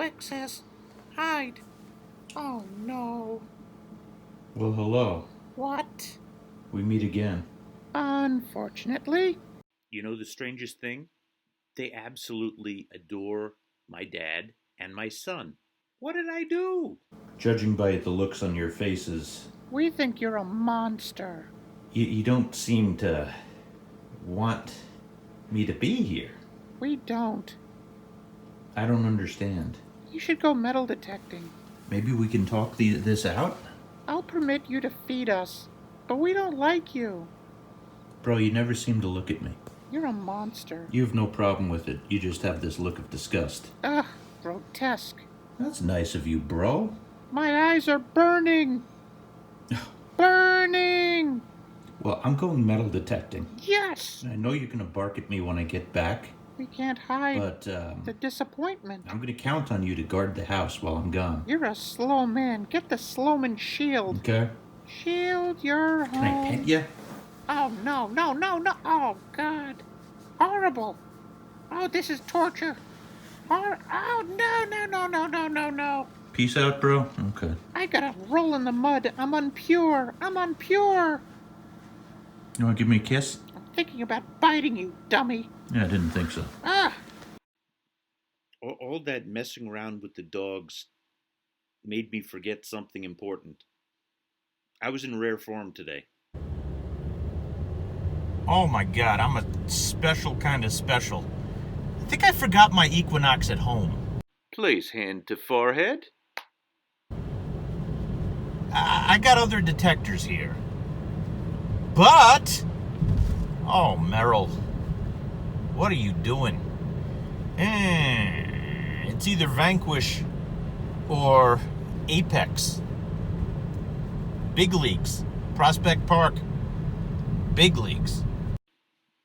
Quick, sis. Hide. Oh, no. Well, hello. What? We meet again. Unfortunately. You know the strangest thing? They absolutely adore my dad and my son. What did I do? Judging by the looks on your faces, We think you're a monster. you don't seem to want me to be here. We don't. I don't understand. You should go metal detecting. Maybe we can talk this out? I'll permit you to feed us, but we don't like you. Bro, you never seem to look at me. You're a monster. You have no problem with it. You just have this look of disgust. Ugh, grotesque. That's nice of you, bro. My eyes are burning. Burning! Well, I'm going metal detecting. Yes! I know you're going to bark at me when I get back, We can't hide but the disappointment. I'm going to count on you to guard the house while I'm gone. You're a slow man. Get the Slowman shield. Okay? Shield your home. Can I pet you? Oh, no, no, no, no. Oh, God. Horrible. Oh, this is torture. Oh, no, no, no, no, no, no, no. Peace out, bro. Okay. I gotta roll in the mud. I'm unpure. I'm unpure. You want to give me a kiss? I'm thinking about biting you, dummy. Yeah, I didn't think so. Ah! All that messing around with the dogs made me forget something important. I was in rare form today. Oh my god, I'm a special kind of special. I think I forgot my Equinox at home. Place hand to forehead. I got other detectors here. But... Oh, Merrill. What are you doing? It's either Vanquish or Apex. Big leagues. Prospect Park. Big leagues.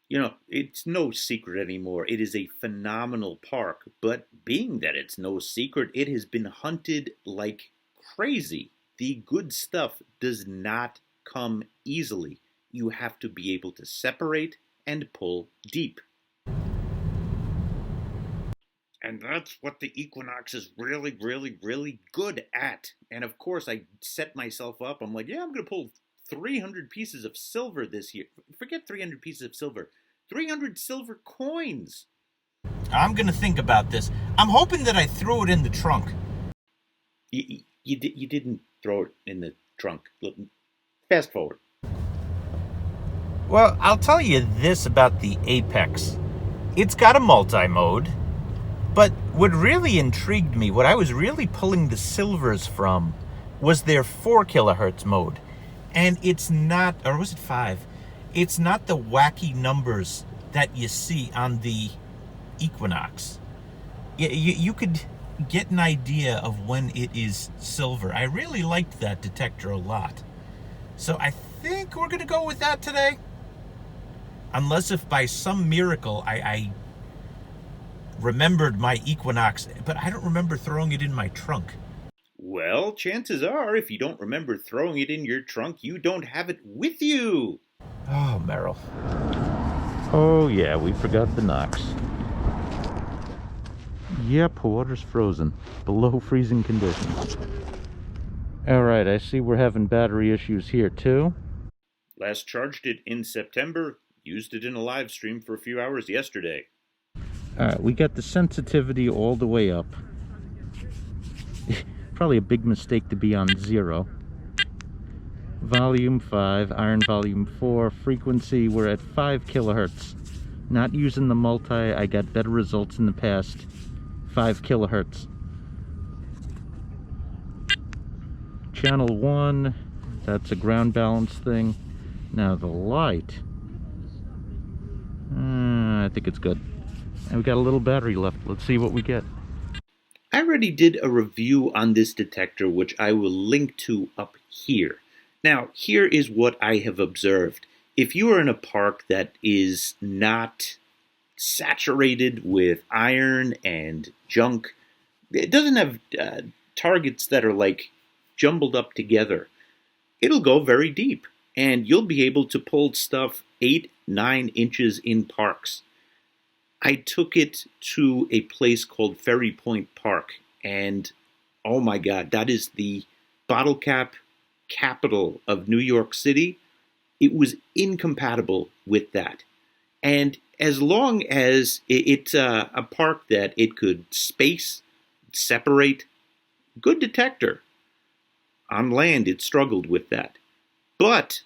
You know, it's no secret anymore. It is a phenomenal park, but being that it's no secret, it has been hunted like crazy. The good stuff does not come easily. You have to be able to separate and pull deep. And that's what the Equinox is really, really, really good at. And of course, I set myself up. I'm like, yeah, I'm going to pull 300 pieces of silver this year. Forget 300 pieces of silver. 300 silver coins. I'm gonna think about this. I'm hoping that I threw it in the trunk. You didn't throw it in the trunk. Fast forward. Well, I'll tell you this about the Apex. It's got a multi-mode, but what really intrigued me, what I was really pulling the silvers from, was their 4 kilohertz mode. And it's not, or was it 5? It's not the wacky numbers that you see on the Equinox. You could get an idea of when it is silver. I really liked that detector a lot. So I think we're going to go with that today. Unless if by some miracle I remembered my Equinox, but I don't remember throwing it in my trunk. Well, chances are, if you don't remember throwing it in your trunk, you don't have it with you. Oh, Merrill. Oh, yeah, we forgot the Nox. Yep, water's frozen. Below freezing conditions. Alright, I see we're having battery issues here, too. Last charged it in September. Used it in a live stream for a few hours yesterday. Alright, we got the sensitivity all the way up. Probably a big mistake to be on 0. Volume 5, iron volume 4, frequency, we're at 5 kilohertz. Not using the multi, I got better results in the past. 5 kilohertz. Channel 1, that's a ground balance thing. Now the light, I think it's good. And we got a little battery left. Let's see what we get. I already did a review on this detector, which I will link to up here. Now, here is what I have observed. If you are in a park that is not saturated with iron and junk, it doesn't have targets that are like jumbled up together, it'll go very deep. And you'll be able to pull stuff 8, 9 inches in parks. I took it to a place called Ferry Point Park, and oh my God, that is the bottle cap capital of New York City. It was incompatible with that. And as long as it's a park that it could space, separate, good detector. On land, it struggled with that. But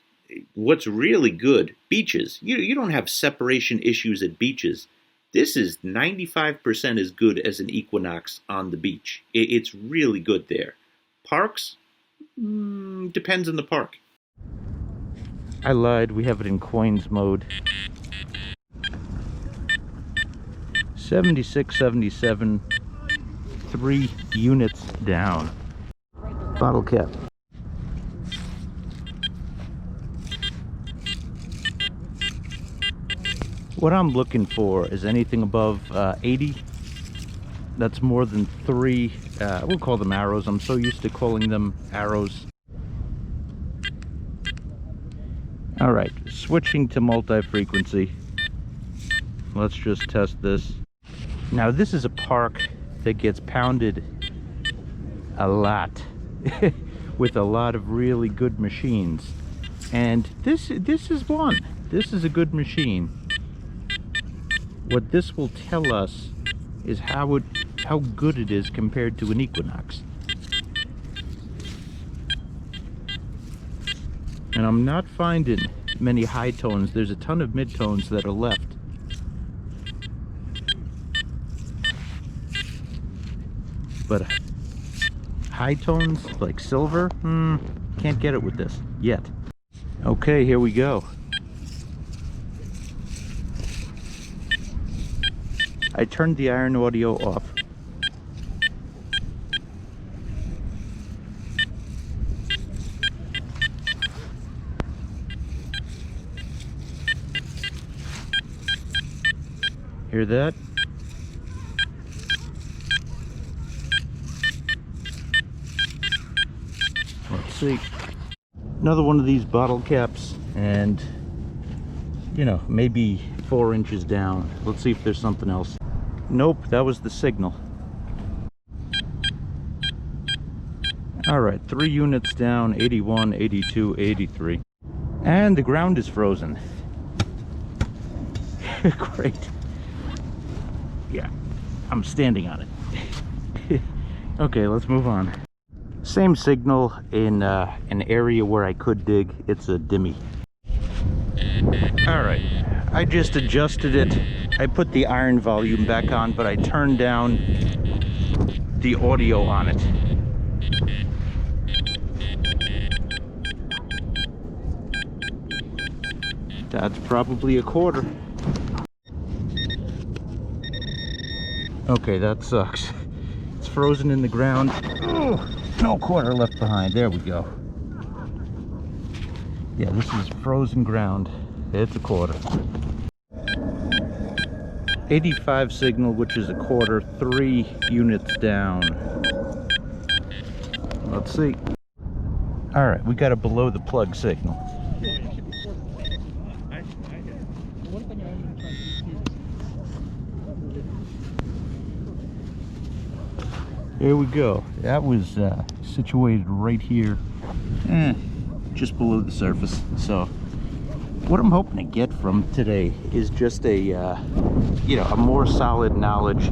what's really good, beaches. You don't have separation issues at beaches. This is 95% as good as an Equinox on the beach. It's really good there. Parks? Depends on the park. I lied, we have it in coins mode. 76, 77, 3 units down. Bottle cap. What I'm looking for is anything above 80. That's more than 3, we'll call them arrows. I'm so used to calling them arrows. All right, switching to multi-frequency. Let's just test this. Now this is a park that gets pounded a lot with a lot of really good machines. And this is one. This is a good machine. What this will tell us is how good it is compared to an Equinox. And I'm not finding many high tones. There's a ton of mid tones that are left. But high tones like silver, can't get it with this yet. Okay, here we go. I turned the iron audio off. Hear that? Let's see. Another one of these bottle caps, and you know, maybe 4 inches down. Let's see if there's something else. Nope, that was the signal. All right, 3 units down, 81, 82, 83. And the ground is frozen. Great. Yeah, I'm standing on it. Okay, let's move on. Same signal in an area where I could dig. It's a dimmy. All right, I just adjusted it. I put the iron volume back on, but I turned down the audio on it. That's probably a quarter. Okay, that sucks. It's frozen in the ground. Oh, no quarter left behind. There we go. Yeah, this is frozen ground. It's a quarter. 85 signal, which is a quarter, 3 units down. Let's see. All right, we got a below the plug signal. There we go. That was situated right here, just below the surface. So what I'm hoping to get from today is just a you know, a more solid knowledge,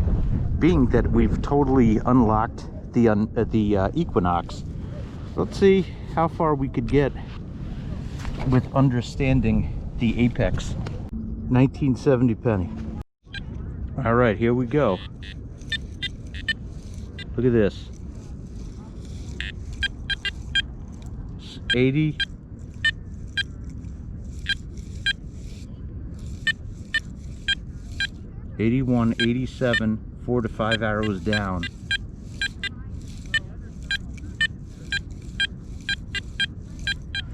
being that we've totally unlocked the Equinox. Let's see how far we could get with understanding the apex. 1970 penny. All right, here we go. Look at this. 80. 81, 87, 4 to 5 arrows down.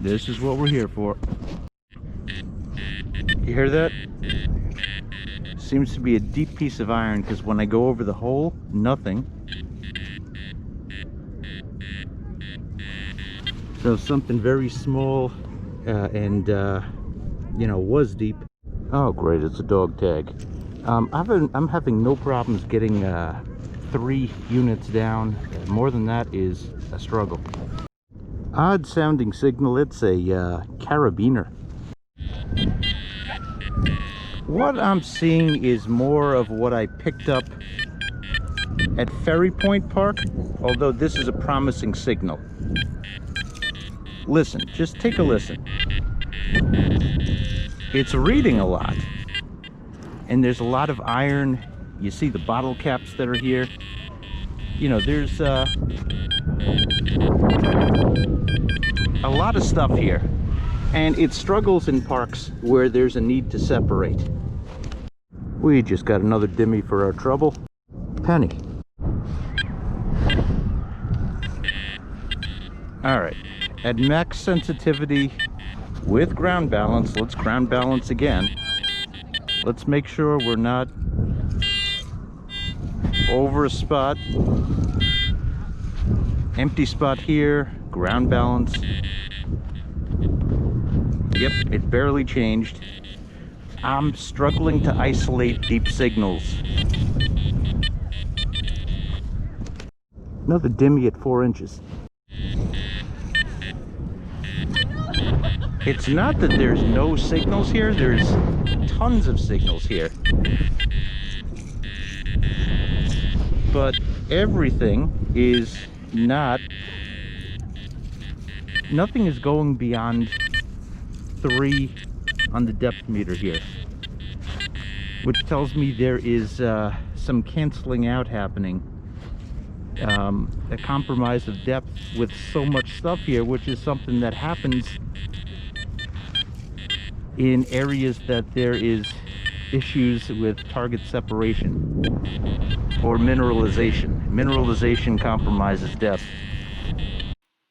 This is what we're here for. You hear that? Seems to be a deep piece of iron, because when I go over the hole, nothing. So something very small and you know, was deep. Oh great, it's a dog tag. I'm having no problems getting 3 units down. More than that is a struggle. Odd sounding signal. It's a carabiner. What I'm seeing is more of what I picked up at Ferry Point Park, although this is a promising signal. Listen, just take a listen. It's reading a lot, and there's a lot of iron. You see the bottle caps that are here. You know, there's a lot of stuff here, and it struggles in parks where there's a need to separate. We just got another dimmy for our trouble. Penny. Alright, at max sensitivity with ground balance, let's ground balance again. Let's make sure we're not over a spot. Empty spot here, ground balance. Yep, it barely changed. I'm struggling to isolate deep signals. Another dimmy at 4 inches. It's not that there's no signals here, there's tons of signals here. But everything is not, nothing is going beyond 3 on the depth meter here, which tells me there is some canceling out happening. A compromise of depth with so much stuff here, which is something that happens in areas that there is issues with target separation or mineralization. Mineralization compromises depth.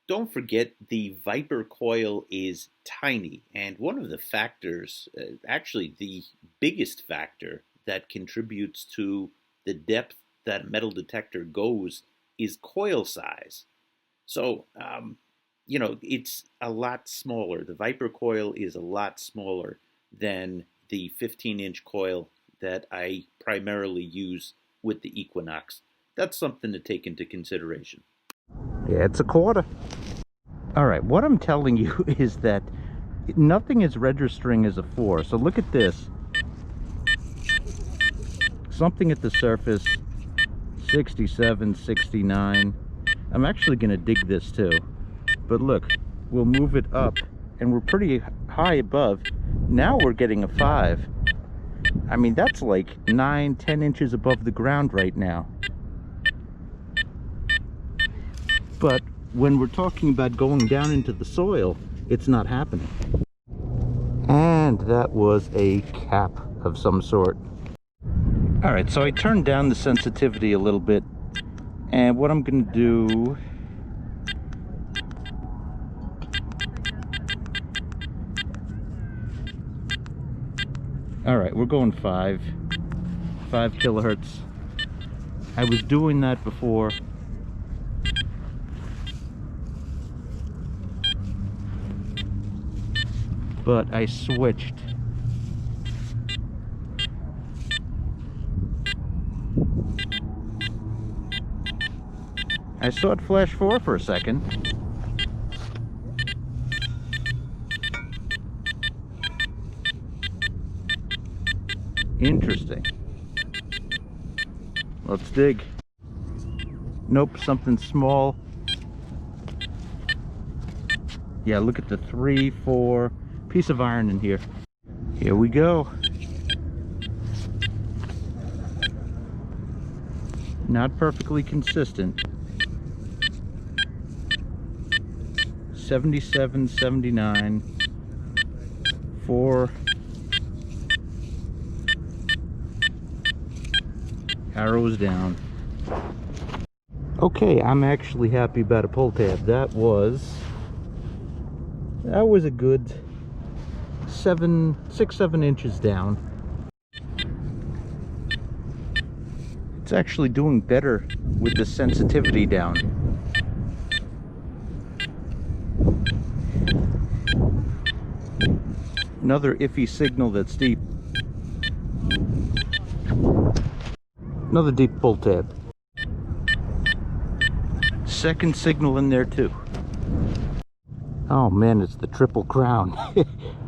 Don't forget, the Viper coil is tiny, and one of the factors, actually the biggest factor that contributes to the depth that a metal detector goes is coil size. So, you know, it's a lot smaller. The Viper coil is a lot smaller than the 15-inch coil that I primarily use with the Equinox. That's something to take into consideration. Yeah, it's a quarter. All right, what I'm telling you is that nothing is registering as a 4. So look at this. Something at the surface, 67, 69. I'm actually going to dig this too. But look, we'll move it up, and we're pretty high above. Now we're getting a 5. I mean, that's like 9, 10 inches above the ground right now. But when we're talking about going down into the soil, it's not happening. And that was a cap of some sort. All right, so I turned down the sensitivity a little bit, and what I'm going to do, all right, we're going 5 kilohertz. I was doing that before. But I switched. I saw it flash 4 for a second. Interesting. Let's dig. Nope, something small. Yeah, look at the 3, 4 piece of iron in here. Here we go. Not perfectly consistent. 77, 79, 4. Arrows down. Okay, I'm actually happy about a pull tab. That was a good 6, 7 inches down. It's actually doing better with the sensitivity down. Another iffy signal that's deep. Another deep pull tab. second signal in there too. Oh man, it's the triple crown.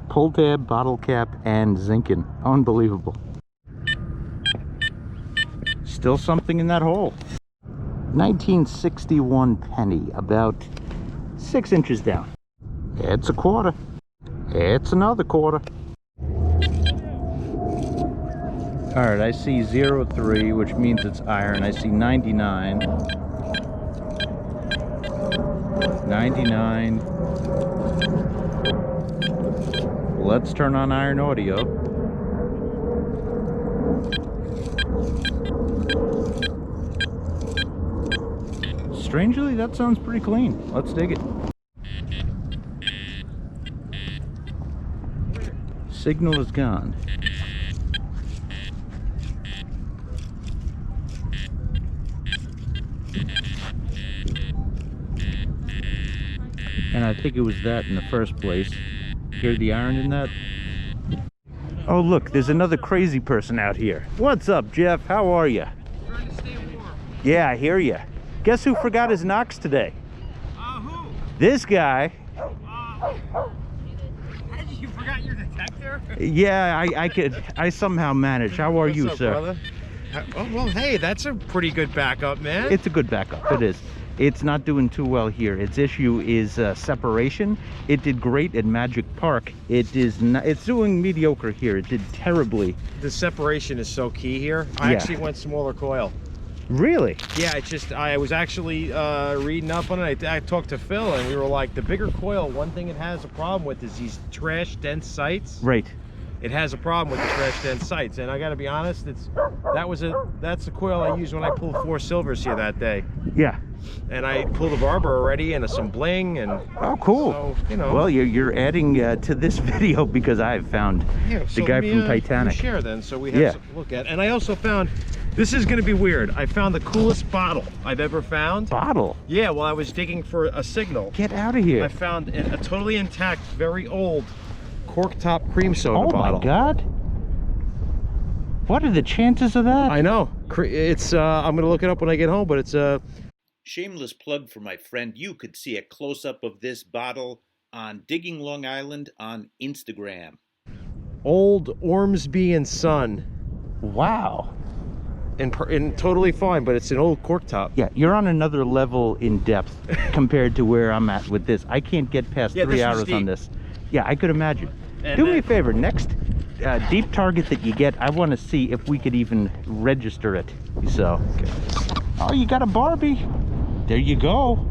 Pull tab, bottle cap, and zinking. Unbelievable. Still something in that hole. 1961 penny, about 6 inches down. It's a quarter. It's another quarter. Alright, I see 03, which means it's iron. I see 99. 99. Let's turn on iron audio. Strangely, that sounds pretty clean. Let's dig it. Signal is gone. And I think it was that in the first place. Hear the iron in that? Oh look, there's another crazy person out here. What's up, Jeff? How are you? Trying to stay warm. Yeah, I hear you. Guess who forgot his Knox today? Who? This guy. You forgot your detector? Yeah, I somehow managed. How are you, What's up, sir? brother? Oh, well, hey, that's a pretty good backup, man. It's a good backup. It is. It's not doing too well here. Its issue is separation. It did great at Magic Park. It is not. It's doing mediocre here. It did terribly. The separation is so key here. I Yeah. actually went smaller coil. Really? Yeah, I was actually reading up on it. I talked to Phil, and we were like, the bigger coil, one thing it has a problem with is these trash dense sites. Right. It has a problem with the trash dense sites, and I got to be honest, that's the coil I used when I pulled 4 silvers here that day. Yeah. And I pulled a barber already and some bling, and Oh, cool. so, you know. Well, you're adding to this video because I've found Yeah, the so guy let me, from Titanic. share then, so we have Yeah. something to look at. And I also found, this is going to be weird. I found the coolest bottle I've ever found. Bottle. Yeah, while I was digging for a signal, Get out of here. I found a totally intact, very old cork top cream soda Oh bottle. my God. What are the chances of that? I know. It's I'm gonna look it up when I get home, but it's Shameless plug for my friend. You could see a close-up of this bottle on Digging Long Island on Instagram. old Ormsby and Son, Wow. and totally fine, but it's an old cork top. Yeah, you're on another level in depth compared to where I'm at with this. I can't get past Yeah, 3 this was hours on deep. this. Yeah, I could imagine. And Do me then- a favor, next deep target that you get, I want to see if we could even register it. So, oh, you got a Barbie. There you go.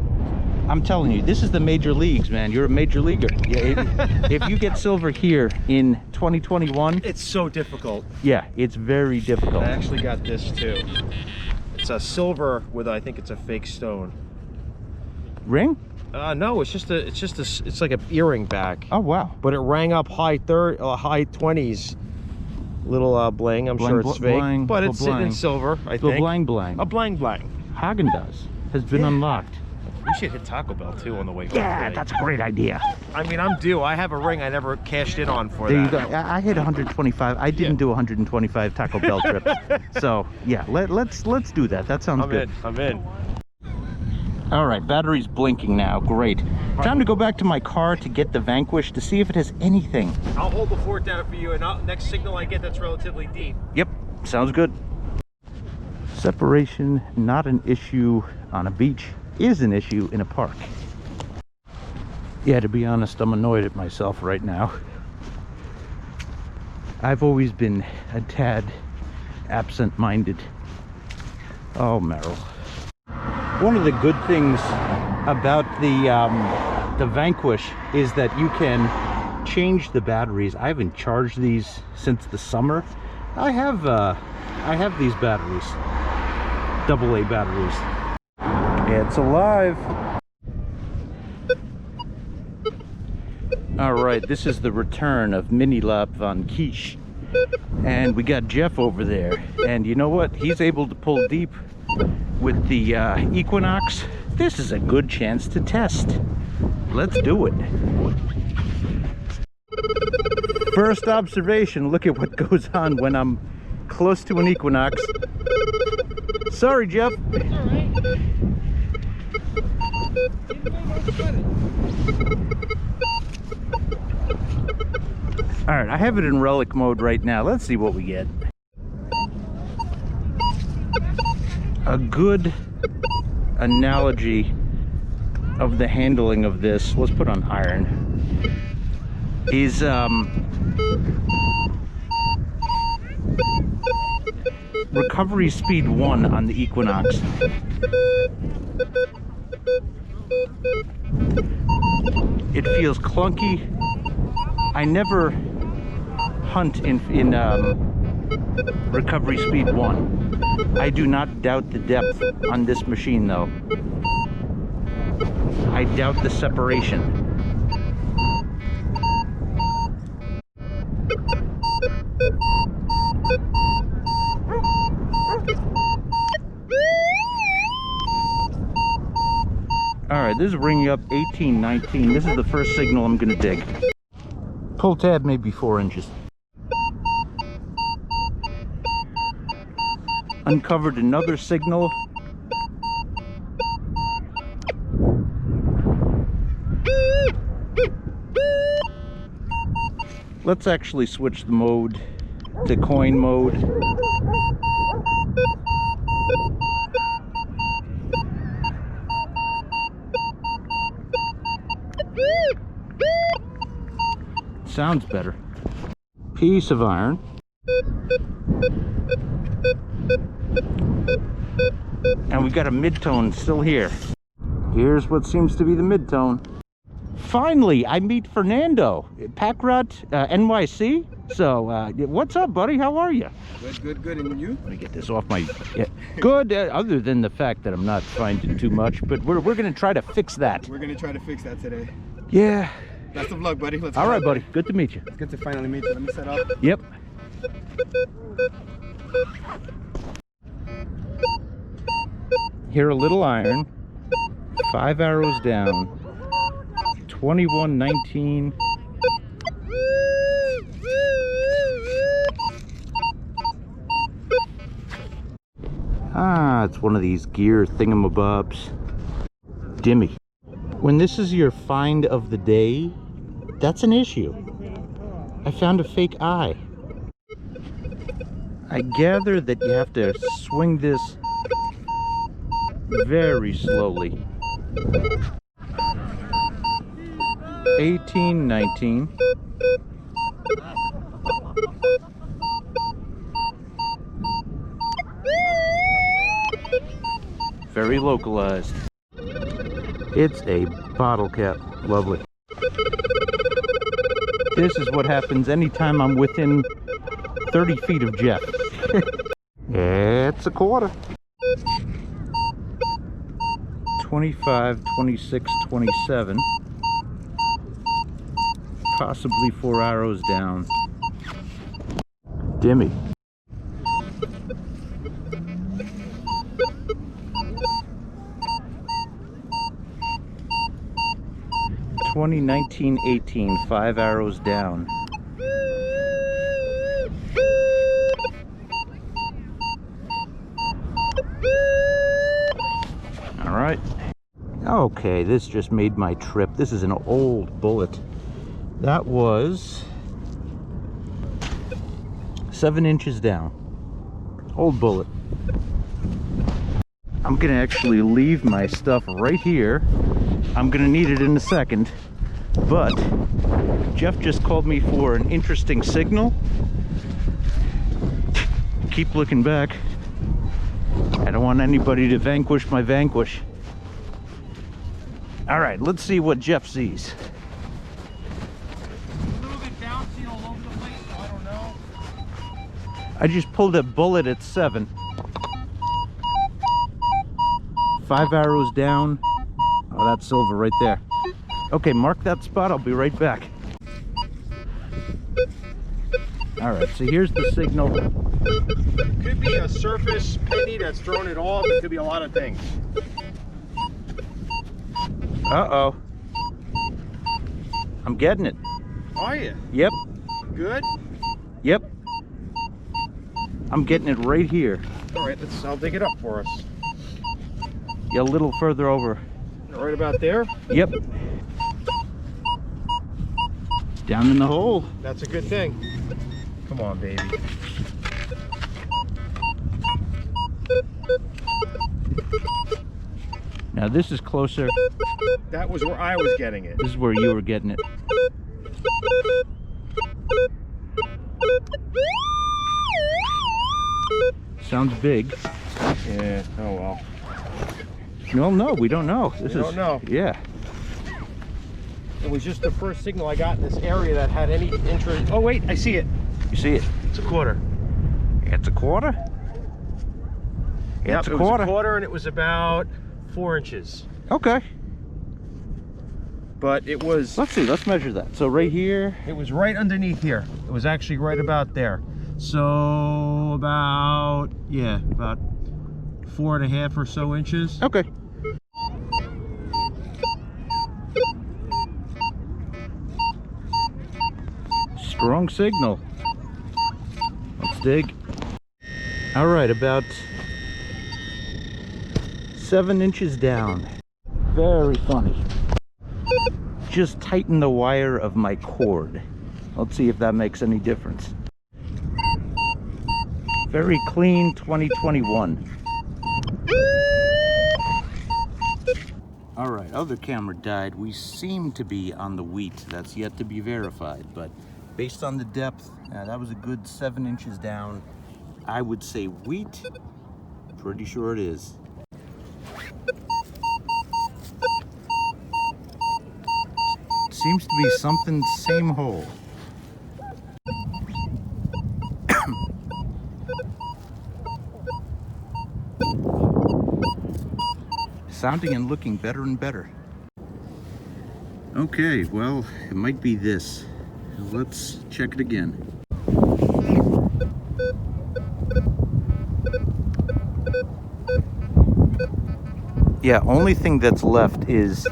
I'm telling you, this is the major leagues, man. You're a major leaguer. Yeah, if you get silver here in 2021, It's so difficult. yeah, it's very difficult. I actually got this too. It's a silver with, I think it's a fake stone. Ring? No, it's like an earring back. Oh, wow. But it rang up high 20s. Little bling. I'm sure it's fake, bling, but it's sitting in bling. silver. I The think. bling bling. A bling bling. Haagen-Dazs has been unlocked. We should hit Taco Bell too on the way. Yeah, that's a great idea. I mean, I'm due. I have a ring I never cashed in on for There you that. go. I hit 125. I didn't do 125 Taco Bell trips. So yeah, let's do that. That sounds good. I'm in. All right, battery's blinking now. Great. Time to go back to my car to get the Vanquish to see if it has anything. I'll hold the fort down for you, and next signal I get that's relatively deep. Yep, sounds good. Separation, not an issue on a beach, is an issue in a park. Yeah, to be honest, I'm annoyed at myself right now. I've always been a tad absent-minded. Oh, Merrill. One of the good things about the Vanquish is that you can change the batteries. I haven't charged these since the summer. I have these batteries, AA batteries. It's alive. All right, this is the return of Minelab Vanquish, and we got Jeff over there. And you know what? He's able to pull deep with the Equinox. This is a good chance to test. Let's do it. First observation, look at what goes on when I'm close to an Equinox. Sorry, Jeff. All right, I have it in relic mode right now. Let's see what we get. A good analogy of the handling of this, let's put on iron, is recovery speed 1 on the Equinox. It feels clunky. I never hunt in recovery speed 1. I do not doubt the depth on this machine though. I doubt the separation. Alright, this is ringing up 18, 19. This is the first signal I'm gonna dig. Pull tab maybe 4 inches. Uncovered another signal. Let's actually switch the mode to coin mode. Sounds better. Piece of iron. And we got a mid-tone still here. Here's what seems to be the mid-tone. Finally, I meet Fernando, Packrut, NYC. So, what's up, buddy? How are you? Good. And you? Let me get this off my... Yeah. Good, other than the fact that I'm not finding too much, but we're going to try to fix that. We're going to try to fix that today. Yeah. Best of luck, buddy. Let's All go. right, buddy. Good to meet you. It's good to finally meet you. Let me set up. Yep. Here, a little iron. 5 arrows down. 2119. Ah, it's one of these gear thingamabobs. Dimmy. When this is your find of the day, that's an issue. I found a fake eye. I gather that you have to swing this very slowly. 18, 19. Very localized. It's a bottle cap. Lovely. This is what happens anytime I'm within 30 feet of Jeff. It's a quarter. 25, 26, 27. Possibly 4 arrows down. Dimmy. Twenty 19 18, 5 arrows down. All right. Okay, this just made my trip. This is an old bullet. That was 7 inches down. Old bullet. I'm gonna actually leave my stuff right here. I'm gonna need it in a second, but Jeff just called me for an interesting signal. Keep looking back. I don't want anybody to vanquish my vanquish. All right, let's see what Jeff sees. A little bit bouncy all over the place, so I don't know. I just pulled a bullet at 7. 5 arrows down. Oh, that's silver right there. Okay, mark that spot. I'll be right back. All right, so here's the signal. Could be a surface penny that's thrown it off. It could be a lot of things. Uh-oh. I'm getting it. Are you? Yep. Good? Yep. I'm getting it right here. All right, I'll dig it up for us. Yeah, a little further over. Right about there? Yep. Down in the hole. That's a good thing. Come on, baby. Now this is closer. That was where I was getting it. This is where you were getting it. Sounds big. Yeah, oh well. No, we don't know. We don't know. Yeah. It was just the first signal I got in this area that had any interest. Oh wait, I see it. You see it? It's a quarter. It's a quarter? Yep, It's a it was quarter. a quarter, and it was about 4 inches. Okay. But it was... Let's see, let's measure that. So right here. It was right underneath here. It was actually right about there. So about, yeah, about 4.5 or so inches. Okay. Strong signal. Let's dig. All right, about 7 inches down. Very funny. Just tighten the wire of my cord. Let's see if that makes any difference. Very clean 2021. All right, other camera died. We seem to be on the wheat. That's yet to be verified, but based on the depth, that was a good 7 inches down. I would say wheat. Pretty sure it is. Seems to be something same hole. Sounding and looking better and better. Okay, well, it might be this. Let's check it again. Yeah, only thing that's left is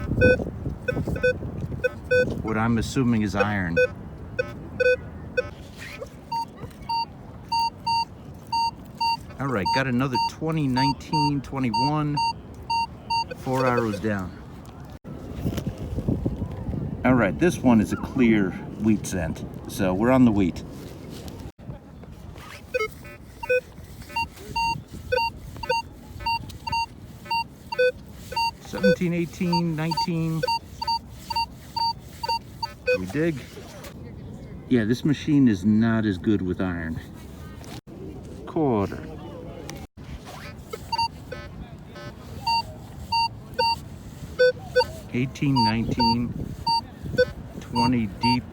what I'm assuming is iron. All right, got another 20, 19, 21, 4 arrows down. All right, this one is a clear wheat scent, so we're on the wheat. $17, $18, $19. We dig. Yeah, this machine is not as good with iron. Quarter. $18, $19, $20 deep.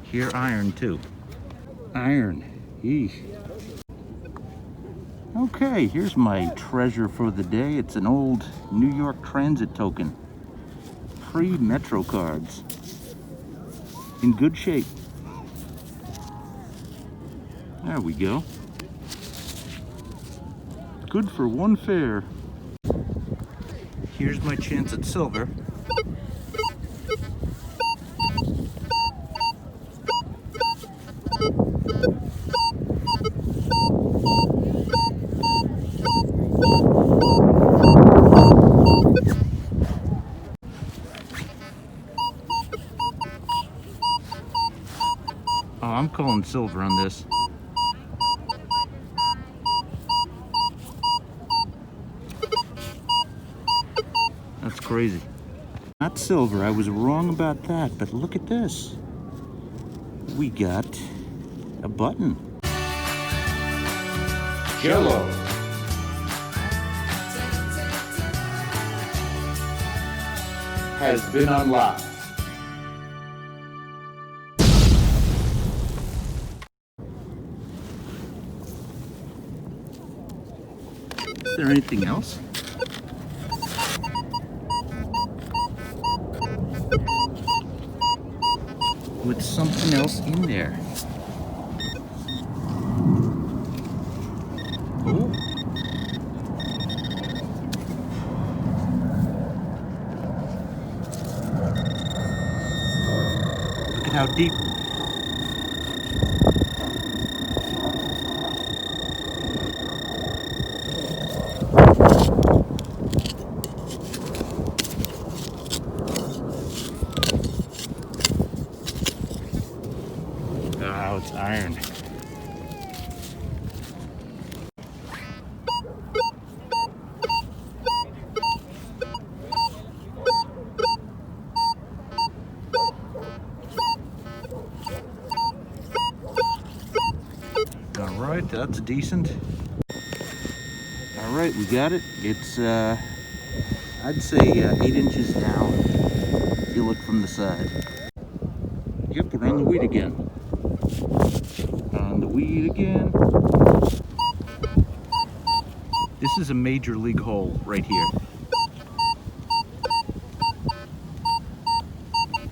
Here, iron too. Iron. Eesh. Okay, here's my treasure for the day. It's an old New York Transit token. Pre-Metro cards. In good shape. There we go. Good for one fare. Here's my chance at silver. Oh, I'm calling silver on this. That's crazy. Not silver, I was wrong about that, but look at this. We got a button. Jello. Has been unlocked. Is there anything else? With something else in there. Oh. Look at how deep. cow, it's iron. All right, that's decent. All right, we got it. It's, I'd say 8 inches down if you look from the side. Yep, we're on the weed again. On the weed again. This is a major league hole right here.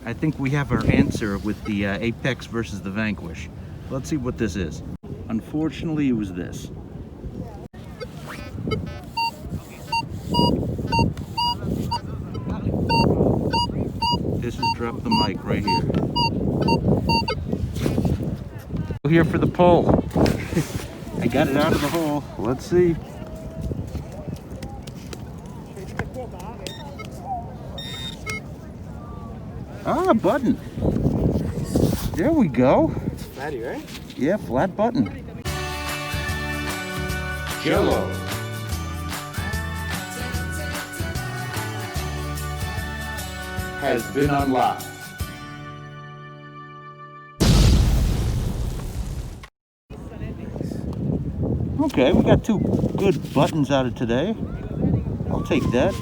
I think we have our answer with the Apex versus the Vanquish. Let's see what this is. Unfortunately, it was this. This is Drop the Mic right here. Here for the pole. I got it out of the hole. Let's see. Ah, button. There we go. It's fatty, right? Yeah, flat button. Jello. Has been unlocked. Okay, we got 2 good buttons out of today. I'll take that.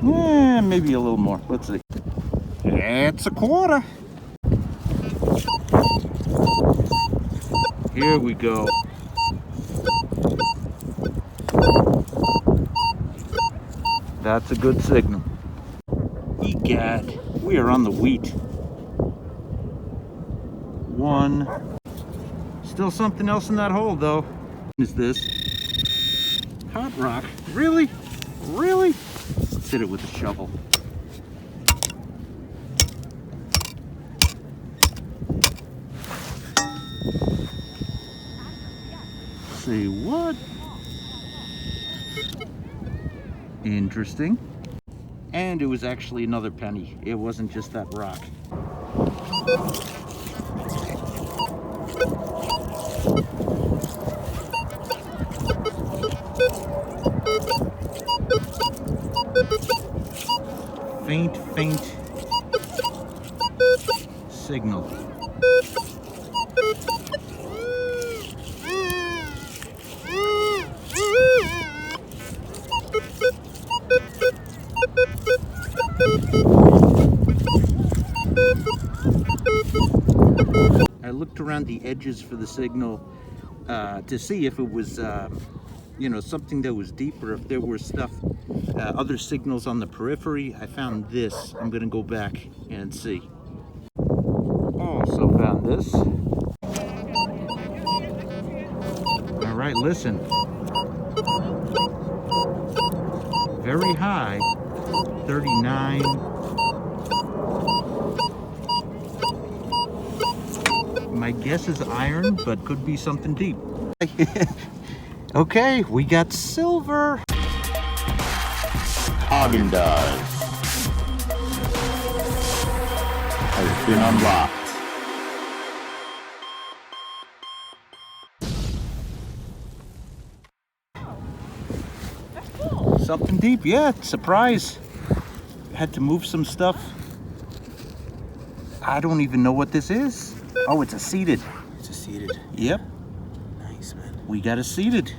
Yeah, maybe a little more. Let's see. It's a quarter. Here we go. That's a good signal. Egad, we are on the wheat. 1. Still something else in that hole though. What is this? Hot rock. Really? Really? Let's hit it with a shovel. Say what? Interesting. And it was actually another penny. It wasn't just that rock. Faint signal. I looked around the edges for the signal to see if it was, you know, something that was deeper, if there were stuff, other signals on the periphery. I found this. I'm gonna go back and see. Also found this. All right, listen. Very high, 39. My guess is iron, but could be something deep. Okay, we got silver. Haagen-Dazs has been unlocked. Something deep, yeah, surprise. Had to move some stuff. I don't even know what this is. Oh, it's a seated. It's a seated. Yep, Nice, man. we got a seated.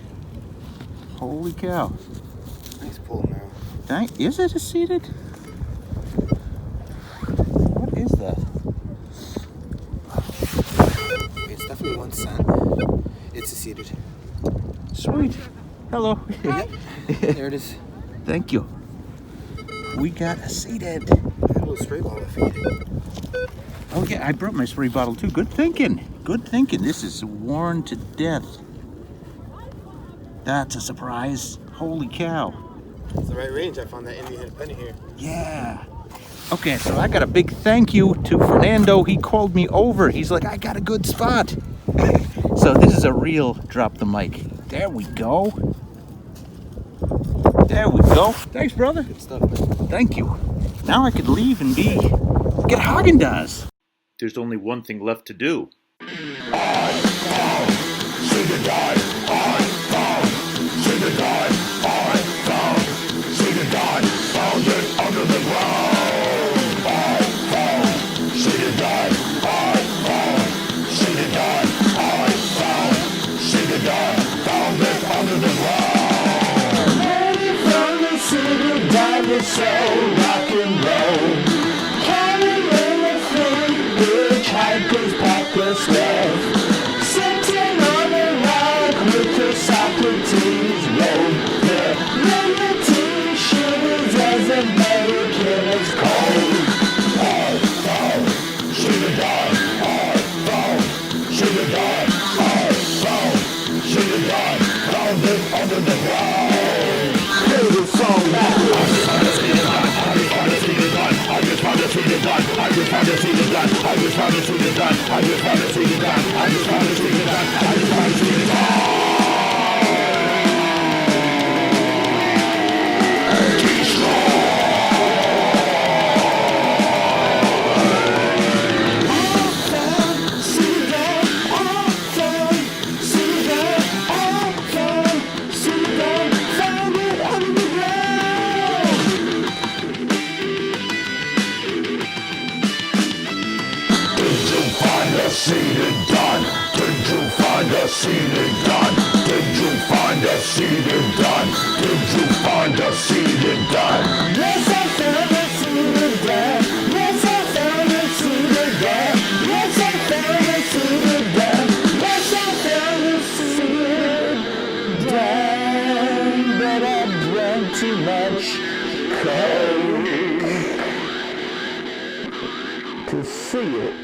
Holy cow. Nice pull, man. Is it a seated? What is that? It's definitely 1 cent. It's a seated. Sweet. Hello. There it is. Thank you. We got a seated. I had a little spray bottle feed. Oh yeah, I brought my spray bottle too. Good thinking. Good thinking. This is worn to death. That's a surprise. Holy cow. It's the right range. I found that Indian hit penny here. Yeah. Okay, so I got a big thank you to Fernando. He called me over. He's like, I got a good spot. So this is a real drop the mic. There we go. There we go. Thanks, brother. Good stuff, man. Thank you. Now I could leave and get Haagen-Dazs. there's only one thing left to do. So rock and roll, carrying everything, hitchhikers pack their stuff, sitting on a rock with the Socrates roll. The liberty shivers as American is cold. I found, should have died. I found, should have died. I found, should have died. Found it under the ground. Play the song backwards. Seeded gun? Did you find a seeded gun? Did you find a seeded gun? Did you find a seeded gun? Yes, I found a seeded gun. Yes, I found a seeded gun. Yes, I found a seeded gun. Yes, I found a seeded gun. But I drank too much coke to see it.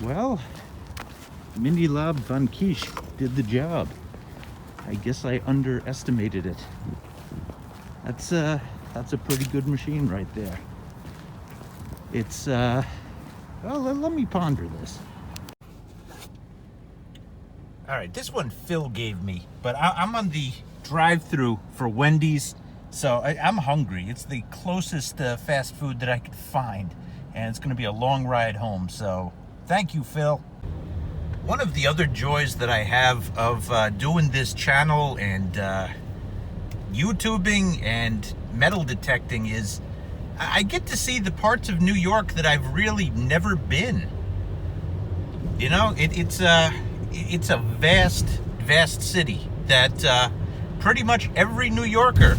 Well, Minelab Vanquish did the job. I guess I underestimated it. That's a pretty good machine right there. It's well, let me ponder this. All right, this one Phil gave me, but I'm on the drive-through for Wendy's, so I'm hungry. It's the closest fast food that I could find, and it's going to be a long ride home, so thank you, Phil. One of the other joys that I have of doing this channel and YouTubing and metal detecting is I get to see the parts of New York that I've really never been. You know, it's a vast city that pretty much every New Yorker,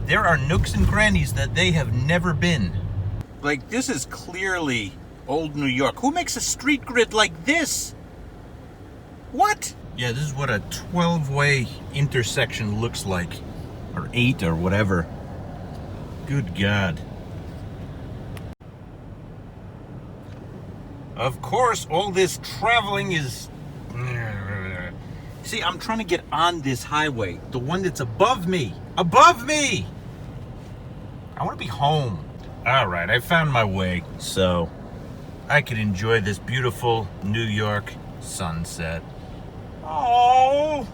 there are nooks and crannies that they have never been. Like, this is clearly old New York. Who makes a street grid like this? What? Yeah, this is what a 12-way intersection looks like. Or 8 or whatever. Good God. Of course, all this traveling is... See, I'm trying to get on this highway. The one that's above me. Above me! I want to be home. Alright, I found my way, so I could enjoy this beautiful New York sunset. Oh!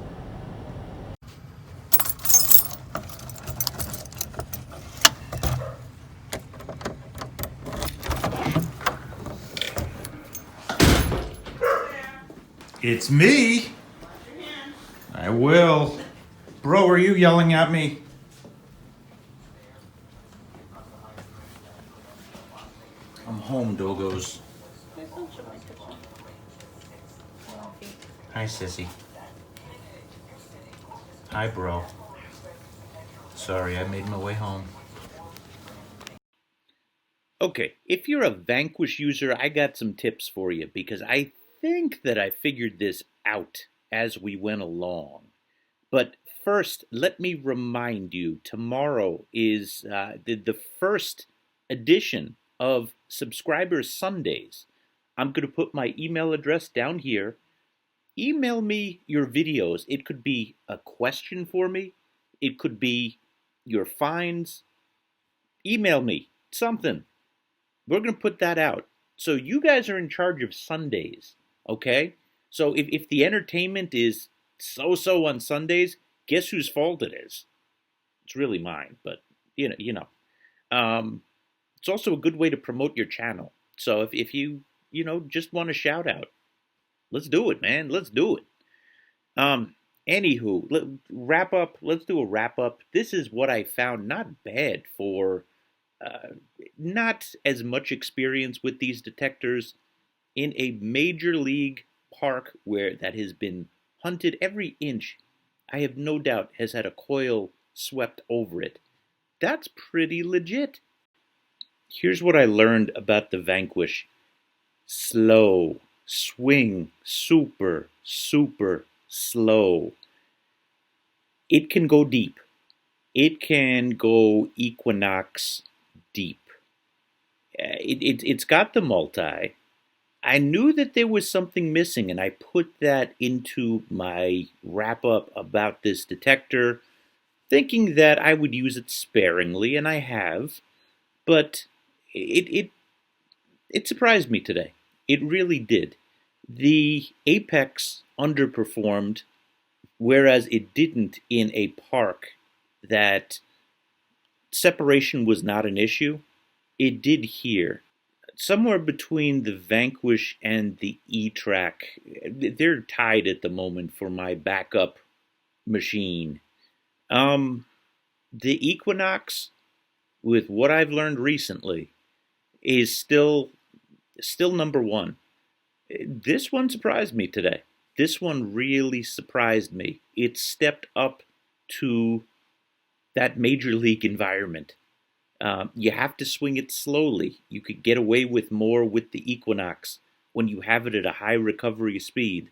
It's me. I will. Bro, are you yelling at me? I'm home, doggos. Hi, sissy. Hi, bro. Sorry, I made my way home. Okay, if you're a Vanquish user, I got some tips for you because I think that I figured this out as we went along. But first, let me remind you, tomorrow is the first edition of Subscribers Sundays. I'm going to put my email address down here. Email me your videos. It could be a question for me. It could be your finds. Email me something. We're going to put that out. So you guys are in charge of Sundays, okay? So if the entertainment is so-so on Sundays, guess whose fault it is? It's really mine, but you know. It's also a good way to promote your channel. So if you, just want a shout out, let's do it, man. Let's do it. Anywho, wrap up. Let's do a wrap up. This is what I found not bad for not as much experience with these detectors in a major league park where that has been hunted every inch. I have no doubt has had a coil swept over it. That's pretty legit. Here's what I learned about the Vanquish. Slow. Swing super, super slow. It can go deep. It can go Equinox deep. It's got the multi. I knew that there was something missing, and I put that into my wrap-up about this detector, thinking that I would use it sparingly, and I have, but it surprised me today. It really did. The Apex underperformed, whereas it didn't in a park that separation was not an issue. It did here. Somewhere between the Vanquish and the E-Track, they're tied at the moment for my backup machine. The Equinox, with what I've learned recently, is still number one. This one surprised me today. This one really surprised me. It stepped up to that major league environment. You have to swing it slowly. You could get away with more with the Equinox when you have it at a high recovery speed.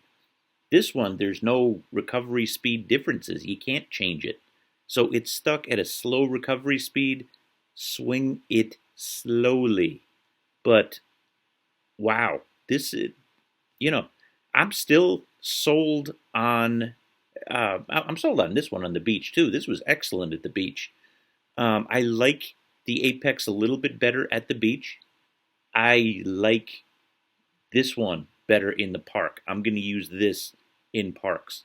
This one, there's no recovery speed differences. You can't change it. So it's stuck at a slow recovery speed. Swing it slowly. But, wow, this is, I'm still sold on, I'm sold on this one on the beach too. This was excellent at the beach. I like the Apex a little bit better at the beach. I like this one better in the park. I'm going to use this in parks.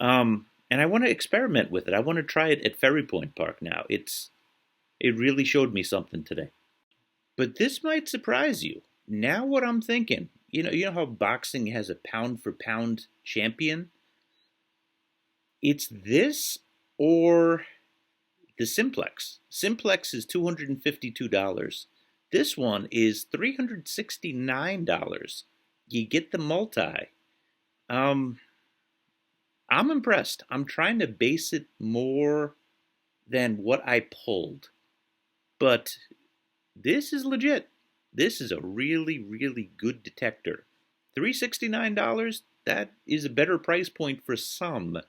And I want to experiment with it. I want to try it at Ferry Point Park now. It really showed me something today. But this might surprise you. Now what I'm thinking, you know how boxing has a pound for pound champion? It's this or the Simplex. Simplex is $252. This one is $369. You get the multi. I'm impressed. I'm trying to base it more than what I pulled. But this is legit. This is a really, really good detector. $369, that is a better price point for some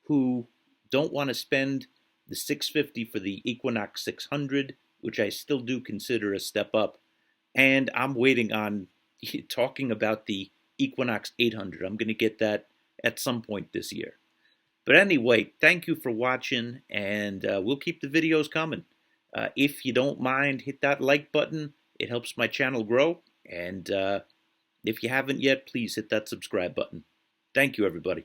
who don't want to spend the $650 for the Equinox 600, which I still do consider a step up. And I'm waiting on talking about the Equinox 800. I'm going to get that at some point this year. But anyway, thank you for watching, and we'll keep the videos coming. If you don't mind, hit that like button. It helps my channel grow. And if you haven't yet, please hit that subscribe button. Thank you, everybody.